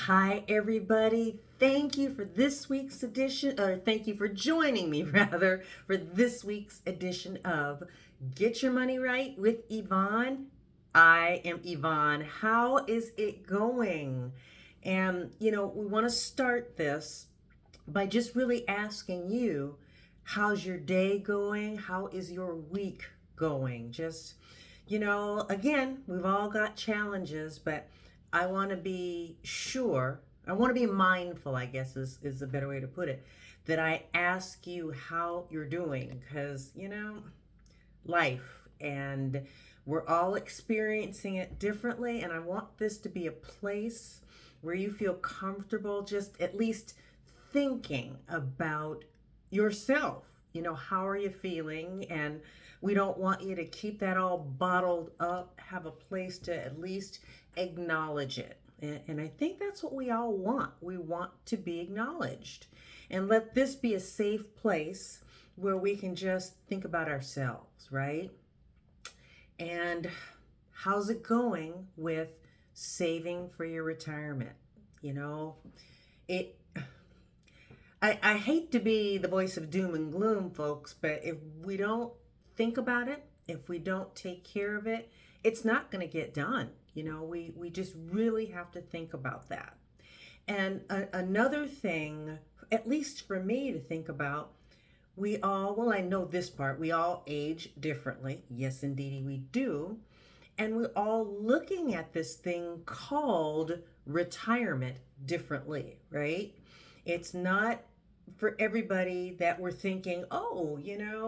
Hi, everybody. Thank you for this week's edition, or thank you for joining me, rather, for this week's edition of Get Your Money Right with Yvonne. I am Yvonne. How is it going? And, we want to start this by just really asking you, how's your day going? How is your week going? Again, we've all got challenges, but I want to be sure, I want to be mindful, I guess is a better way to put it, that I ask you how you're doing because, life and we're all experiencing it differently. And I want this to be a place where you feel comfortable just at least thinking about yourself. How are you feeling? And we don't want you to keep that all bottled up. Have a place to at least acknowledge it. And I think that's what we all want. We want to be acknowledged. And let this be a safe place where we can just think about ourselves, right? And how's it going with saving for your retirement? You know, it I hate to be the voice of doom and gloom, folks, but if we don't think about it, if we don't take care of it, it's not going to get done. We just really have to think about that. And another thing, at least for me to think about, well, I know this part, we all age differently. Yes, indeed, we do. And we're all looking at this thing called retirement differently, right? It's not for everybody that we're thinking, oh,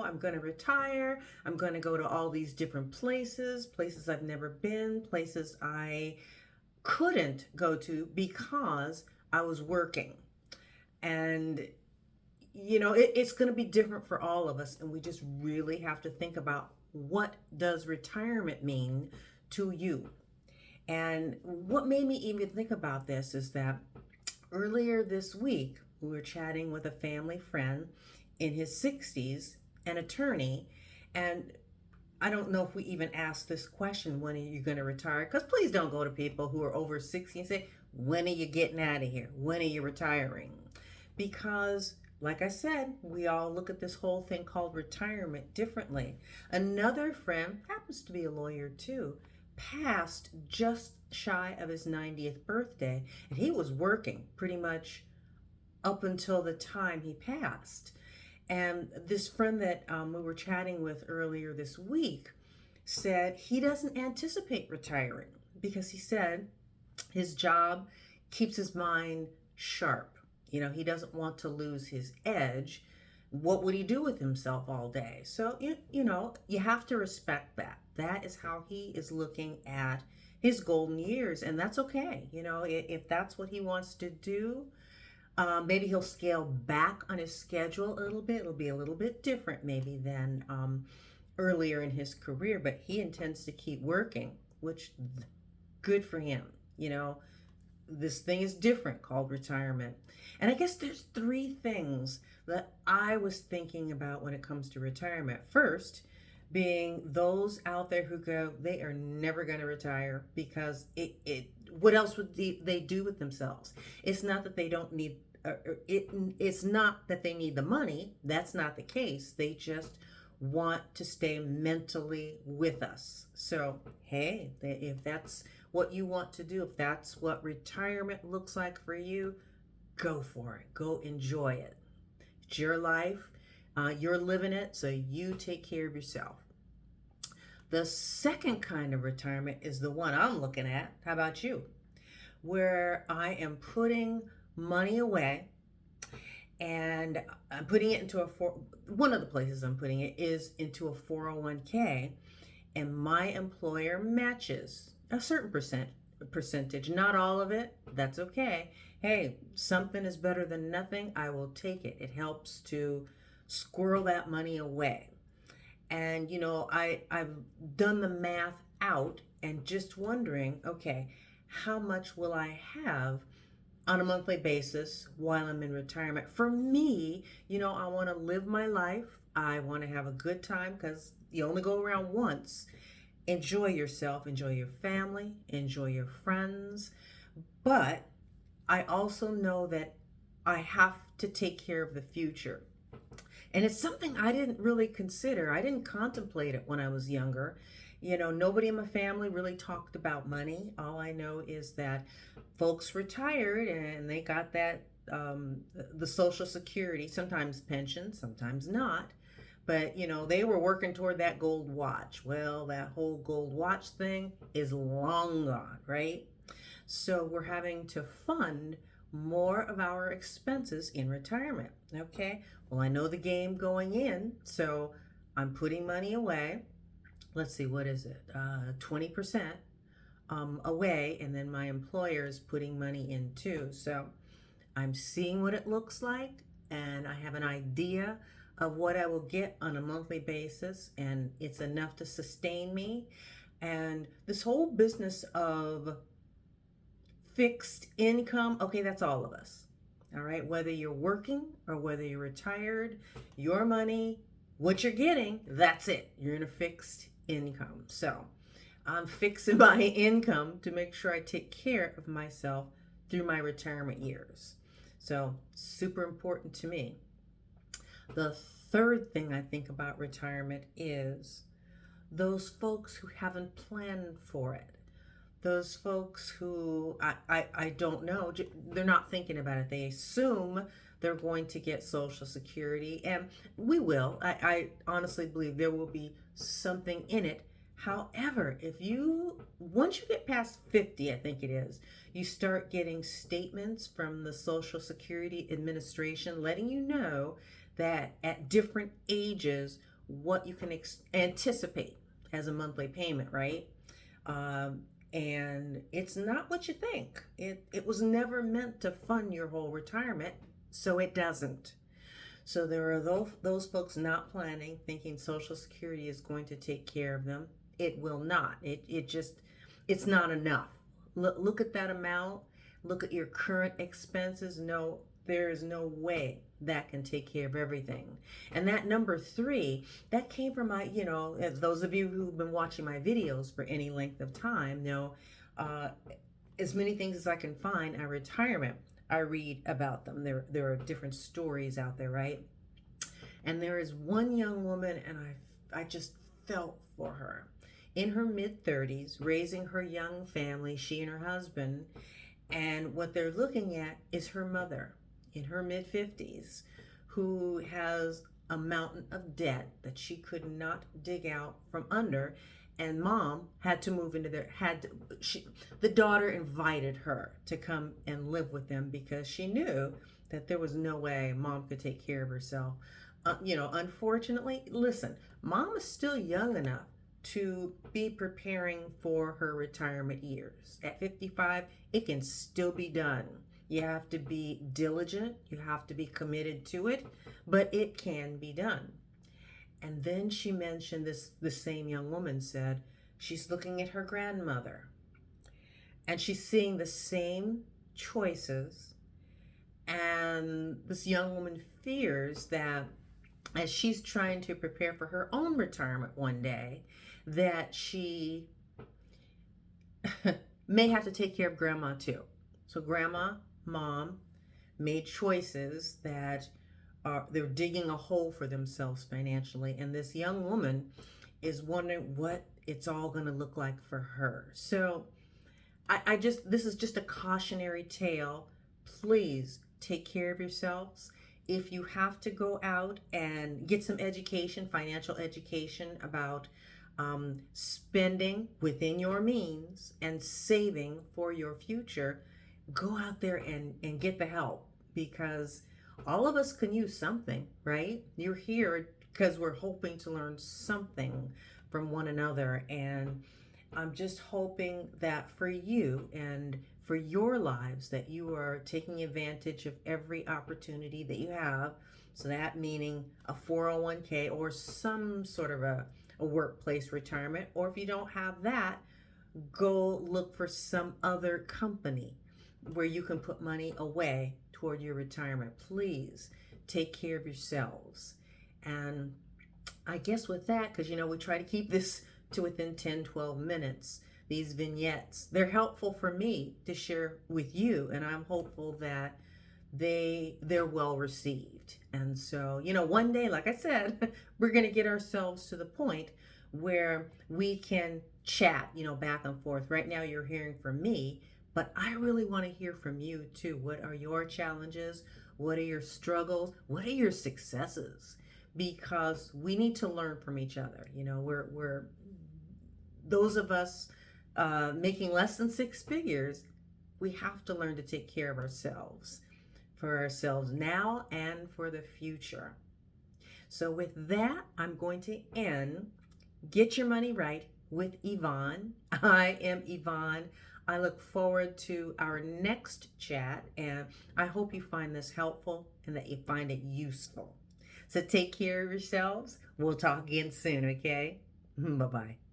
I'm going to retire. I'm going to go to all these different places I've never been, places I couldn't go to because I was working. And it's going to be different for all of us, and we just really have to think about, what does retirement mean to you? And what made me even think about this is that earlier this week we were chatting with a family friend in his 60s, an attorney. And I don't know if we even asked this question, when are you going to retire? Because please don't go to people who are over 60 and say, when are you getting out of here? When are you retiring? Because, like I said, we all look at this whole thing called retirement differently. Another friend, happens to be a lawyer too, passed just shy of his 90th birthday, and he was working pretty much up until the time he passed. And this friend that we were chatting with earlier this week said he doesn't anticipate retiring because he said his job keeps his mind sharp. He doesn't want to lose his edge. What would he do with himself all day? So, you have to respect that. That is how he is looking at his golden years, and that's okay. If that's what he wants to do, maybe he'll scale back on his schedule a little bit. It'll be a little bit different, maybe, than earlier in his career, but he intends to keep working, which, good for him. This thing is different called retirement. And I guess there's three things that I was thinking about when it comes to retirement. First, being those out there who go, they are never going to retire because what else would they do with themselves? It's not that they don't need it's not that they need the money. That's not the case. They just want to stay mentally with us. So, hey, if that's what you want to do, if that's what retirement looks like for you, go for it. Go enjoy it. It's your life. You're living it, so you take care of yourself. The second kind of retirement is the one I'm looking at. How about you? Where I am putting money away, and I'm putting it into one of the places I'm putting it is into a 401k, and my employer matches a certain percentage, not all of it. That's okay. Hey, something is better than nothing. I will take it. It helps to squirrel that money away. And I've done the math out and just wondering, okay, how much will I have on a monthly basis while I'm in retirement? For me, I want to live my life. I want to have a good time because you only go around once. Enjoy yourself, enjoy your family, enjoy your friends. But I also know that I have to take care of the future. And it's something I didn't really consider. I didn't contemplate it when I was younger. Nobody in my family really talked about money. All I know is that folks retired and they got that the Social Security, sometimes pension, sometimes not. But they were working toward that gold watch. Well, that whole gold watch thing is long gone, right? So we're having to fund more of our expenses in retirement. Okay. Well, I know the game going in, so I'm putting money away. Let's see, what is it? 20% away, and then my employer is putting money in too. So I'm seeing what it looks like, and I have an idea of what I will get on a monthly basis, and it's enough to sustain me. And this whole business of fixed income, okay, that's all of us. All right, whether you're working or whether you're retired, your money, what you're getting, that's it. You're in a fixed income. So I'm fixing my income to make sure I take care of myself through my retirement years. So super important to me. The third thing I think about retirement is those folks who haven't planned for it. Those folks who I don't know, they're not thinking about it. They assume they're going to get Social Security, and we will. I honestly believe there will be something in it. However, once you get past 50, I think it is, you start getting statements from the Social Security Administration letting you know that at different ages, what you can anticipate as a monthly payment, right? And it's not what you think. It was never meant to fund your whole retirement, so it doesn't. So there are those folks not planning, thinking Social Security is going to take care of them. It will not. It's not enough. Look at that amount. Look at your current expenses. No, there is no way that can take care of everything. And that number 3, that came from those of you who've been watching my videos for any length of time know, as many things as I can find on retirement, I read about them. There are different stories out there, right? And there is one young woman, and I just felt for her. In her mid-30s, raising her young family, she and her husband, and what they're looking at is her mother in her mid-50s who has a mountain of debt that she could not dig out from under, and mom had to move into the daughter invited her to come and live with them because she knew that there was no way mom could take care of herself. Unfortunately, listen, mom is still young enough to be preparing for her retirement years. At 55, it can still be done. You have to be diligent, you have to be committed to it, but it can be done. And then she mentioned the same young woman said she's looking at her grandmother and she's seeing the same choices. And this young woman fears that as she's trying to prepare for her own retirement one day, that she may have to take care of grandma too. So mom made choices that they're digging a hole for themselves financially, and this young woman is wondering what it's all going to look like for her. So this is just a cautionary tale. Please take care of yourselves. If you have to go out and get some education, financial education about spending within your means and saving for your future, go out there and get the help, because all of us can use something, right? You're here because we're hoping to learn something from one another. And I'm just hoping that for you and for your lives that you are taking advantage of every opportunity that you have. So that meaning a 401k or some sort of a workplace retirement. Or if you don't have that, go look for some other company where you can put money away toward your retirement. Please take care of yourselves. And I guess with that, because we try to keep this to within 10-12 minutes, these vignettes. They're helpful for me to share with you, and I'm hopeful that they're well received. And so, one day, like I said, we're going to get ourselves to the point where we can chat, back and forth. Right now you're hearing from me, but I really want to hear from you too. What are your challenges? What are your struggles? What are your successes? Because we need to learn from each other. We're those of us making less than six figures, we have to learn to take care of ourselves, for ourselves now and for the future. So with that, I'm going to end Get Your Money Right with Yvonne. I am Yvonne. I look forward to our next chat, and I hope you find this helpful and that you find it useful. So take care of yourselves. We'll talk again soon, okay? Bye-bye.